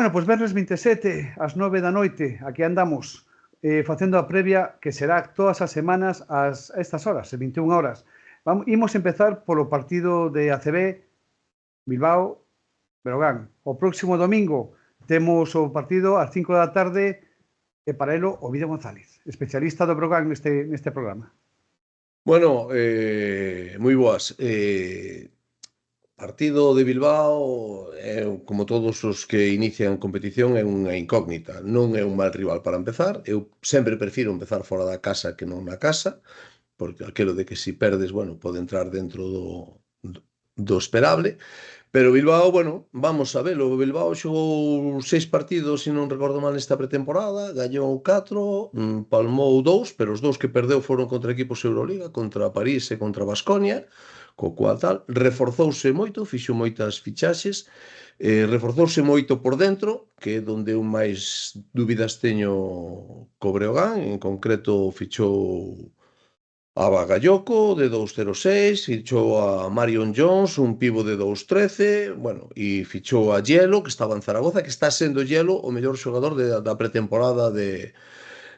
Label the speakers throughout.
Speaker 1: Bueno, pois venres 27 ás 9 da noite, aquí andamos facendo a previa que será todas as semanas a estas horas, 21 horas. Imos empezar polo partido de ACB Bilbao Breogán. O próximo domingo temos o partido ás 5 da tarde e para elo Ovidio González, especialista do Breogán neste programa.
Speaker 2: Bueno, moi boas. Partido de Bilbao, como todos os que inician competición, é unha incógnita. Non é un mal rival para empezar. Eu sempre prefiro empezar fora da casa que non na casa, porque aquelo de que si perdes, bueno, pode entrar dentro do esperable. Pero Bilbao, bueno, vamos a velo. O Bilbao xogou 6 partidos, se non recordo mal, nesta pretemporada, gañou 4, palmou 2, pero os 2 que perdeu foron contra equipos Euroliga, contra París e contra Baskonia, co cual tal, reforzouse moito, fixo moitas fichaxes, reforzouse moito por dentro, que é onde eu máis dúbidas teño co Breogán, en concreto fichou a Bagayoko de 2,06, fichou a Marion Jones, un pivo de 2,13, bueno, e fichou a Yelo, que estaba en Zaragoza, que está sendo Yelo o mellor xogador da pretemporada de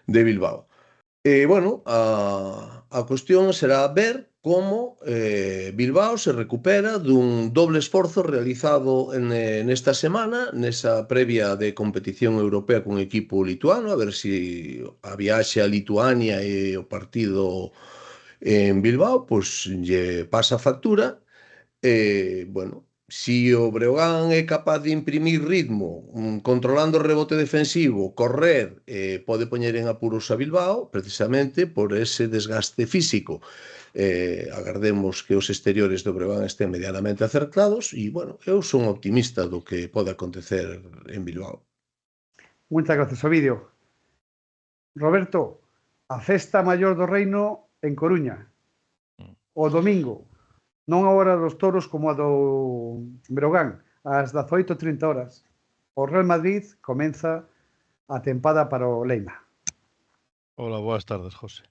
Speaker 2: Bilbao. Bueno, a cuestión será ver como Bilbao se recupera dun doble esforzo realizado nesta semana, nesa previa de competición europea cun equipo lituano, a ver se a viaxe a Lituania e o partido en Bilbao, pois lle pasa factura. Bueno, si o Breogán é capaz de imprimir ritmo, controlando o rebote defensivo, correr, pode poñer en apuros a Bilbao, precisamente por ese desgaste físico. Agardemos que os exteriores do Breogán estén medianamente acertados e, bueno, eu son optimista do que pode acontecer en Bilbao.
Speaker 1: Moitas gracias, Ovidio. Roberto, a festa maior do Reino en Coruña, o domingo, non a hora dos toros como a do Breogán, ás 18:30. O Real Madrid comeza a tempada para o Leima.
Speaker 3: Hola, boas tardes, José.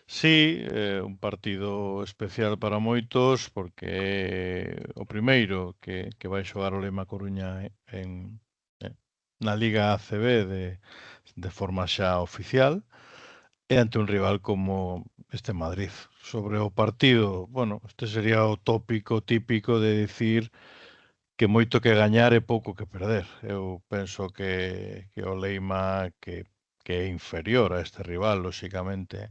Speaker 3: Sí, un partido especial para moitos porque é o primeiro que vai xogar o Leima Coruña na Liga ACB de forma xa oficial e ante un rival como este Madrid. Sobre o partido, bueno, este sería o tópico típico de dicir que moito que gañar e pouco que perder. Eu penso que o Leima que é inferior a este rival, lóxicamente,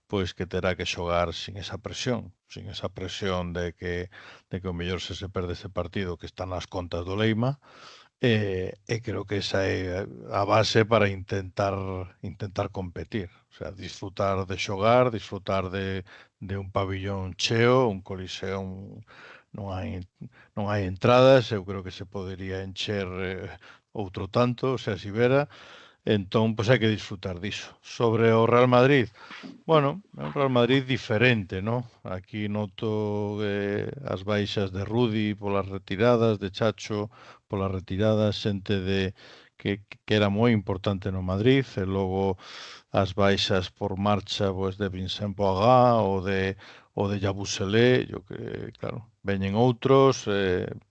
Speaker 3: pois que terá que xogar sin esa presión de que o mellor se perde ese partido que está nas contas do Leima, e creo que esa é a base para intentar competir, o sea, disfrutar de xogar, disfrutar de un pabillón cheo, un coliseo, non hai entradas, eu creo que se podería encher outro tanto, o sea, si vera. Entón, pois hai que disfrutar diso. Sobre o Real Madrid, bueno, é un Real Madrid diferente, ¿no? Aquí noto as baixas de Rudi polas retiradas, de Chacho polas retiradas, xente que era moi importante no Madrid, e logo as baixas por marcha pois, de Vincent Boagá ou de Yabusele, yo que, claro, veñen outros,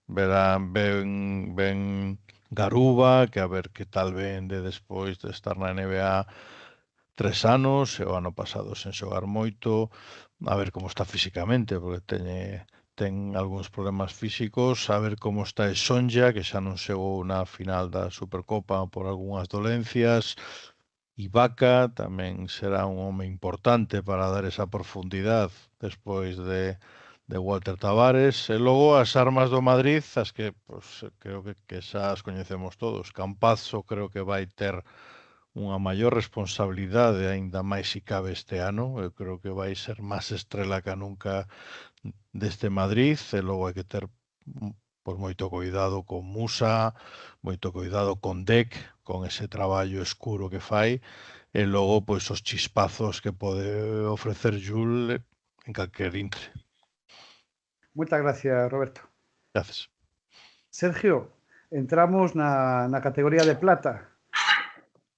Speaker 3: ven Garuba, que a ver que tal vende despois de estar na NBA 3 anos, e o ano pasado sen xogar moito, a ver como está físicamente, porque ten algúns problemas físicos, a ver como está Sonja, que xa non xogou na final da Supercopa por algunhas dolencias, Ibaka tamén será un home importante para dar esa profundidade despois de Walter Tavares, e logo as armas do Madrid, as que pues, creo que xa as coñecemos todos. Campazzo creo que vai ter unha maior responsabilidade, aínda máis si cabe este ano, eu creo que vai ser máis estrela que nunca deste Madrid, e logo hai que ter pues, moito cuidado con Musa, moito cuidado con Dec, con ese traballo escuro que fai, e logo pois os chispazos que pode ofrecer Jul en calquer intre.
Speaker 1: Moitas gracias, Roberto.
Speaker 3: Gracias.
Speaker 1: Sergio, entramos na categoría de plata.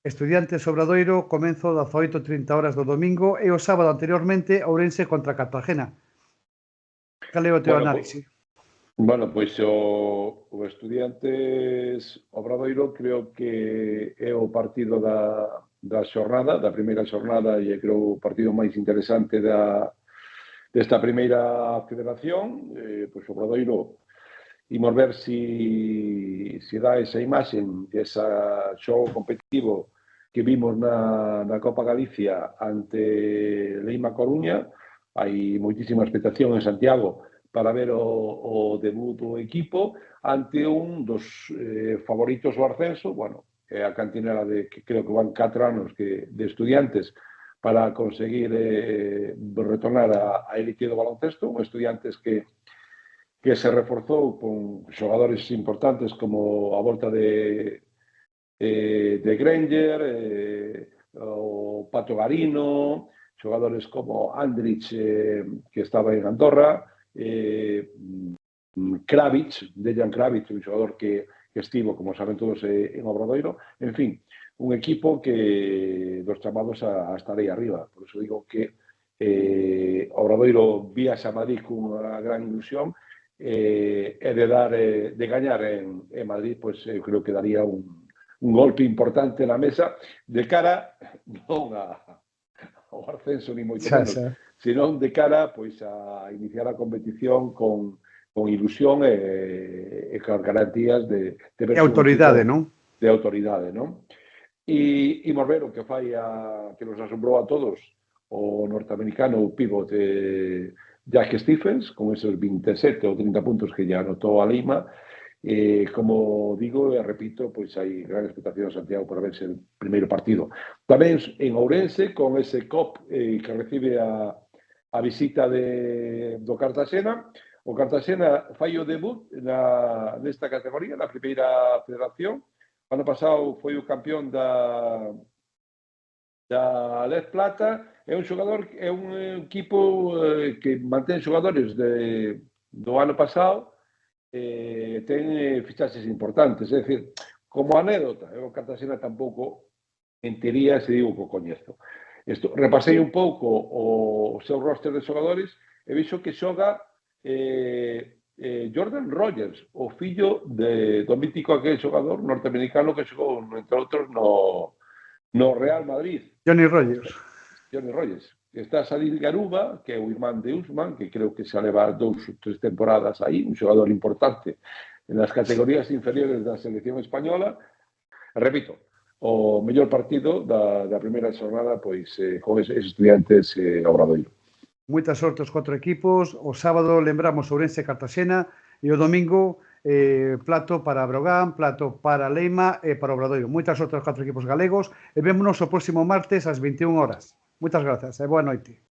Speaker 1: Estudiantes Obradoiro, comenzo 18:30 do domingo e o sábado anteriormente Ourense contra Cartagena. Cal é o teu análise?
Speaker 4: Bueno, pois o Estudiantes Obradoiro creo que é o partido da xornada, da primeira xornada, e creo o partido máis interesante desta primeira federación. Pois o Obradoiro, imos ver si dá esa imaxe, esa xogo competitivo que vimos na Copa Galicia ante Leima Coruña. Hai moitísima expectación en Santiago para ver o debut do equipo ante un dos favoritos do ascenso. Bueno, é a cantinera que creo que van 4 anos de Estudiantes para conseguir retornar a élite do baloncesto, un Estudiantes que se reforzou con xogadores importantes como a volta de Granger, o Pato Garino, xogadores como Andrich, que estaba en Andorra, Kravitz, Dejan Kravitz, un xogador que estivo, como saben todos, en Obradoiro. En fin, un equipo que dos chamados a estar aí arriba. Por iso digo que Obradoiro viaxa a Madrid cunha gran ilusión, e de gañar en Madrid, pois eu creo que daría un golpe importante na mesa de cara non ao ascenso ni moito menos, senón de cara pois a iniciar a competición con ilusión e con garantías de
Speaker 1: ver autoridade, non?
Speaker 4: De autoridade, non? E imos ver o que fai que nos asombrou a todos o norteamericano pivot Jack Stephens, con esos 27 ou 30 puntos que ya anotou a Lima. Como digo e repito, pois hai gran expectación en Santiago para verse el primeiro partido. Tamén en Ourense, con ese COP que recibe a visita do Cartagena. O Cartagena fai o debut nesta categoría, na primeira federación. O ano pasado foi o campeón da Les Plata. É un xogador, é un equipo que mantén xogadores do ano pasado, ten fichaxes importantes. É dicir, como anécdota, o Cartagena tampouco, en teoría, se digo que o coñezo. Repasei un pouco o seu roster de xogadores e vixo que xoga Jordan Rogers, o fillo do mítico aquel xogador norteamericano que xogou, entre outros, no Real Madrid.
Speaker 1: Johnny Rogers.
Speaker 4: Johnny Rogers. Está Salil Garuba, que é o irmán de Usman, que creo que se leva 2 ou 3 temporadas aí, un xogador importante nas categorías inferiores da selección española. Repito, o mellor partido da primeira xornada, pois, con eses Estudiantes Obradoiro.
Speaker 1: Moita sorte aos 4 equipos. O sábado lembramos Ourense e Cartagena e o domingo plato para Brogan, plato para Leima e para Obradoiro. Moita sorte aos 4 equipos galegos e vémonos o próximo martes ás 21 horas. Moitas grazas e boa noite.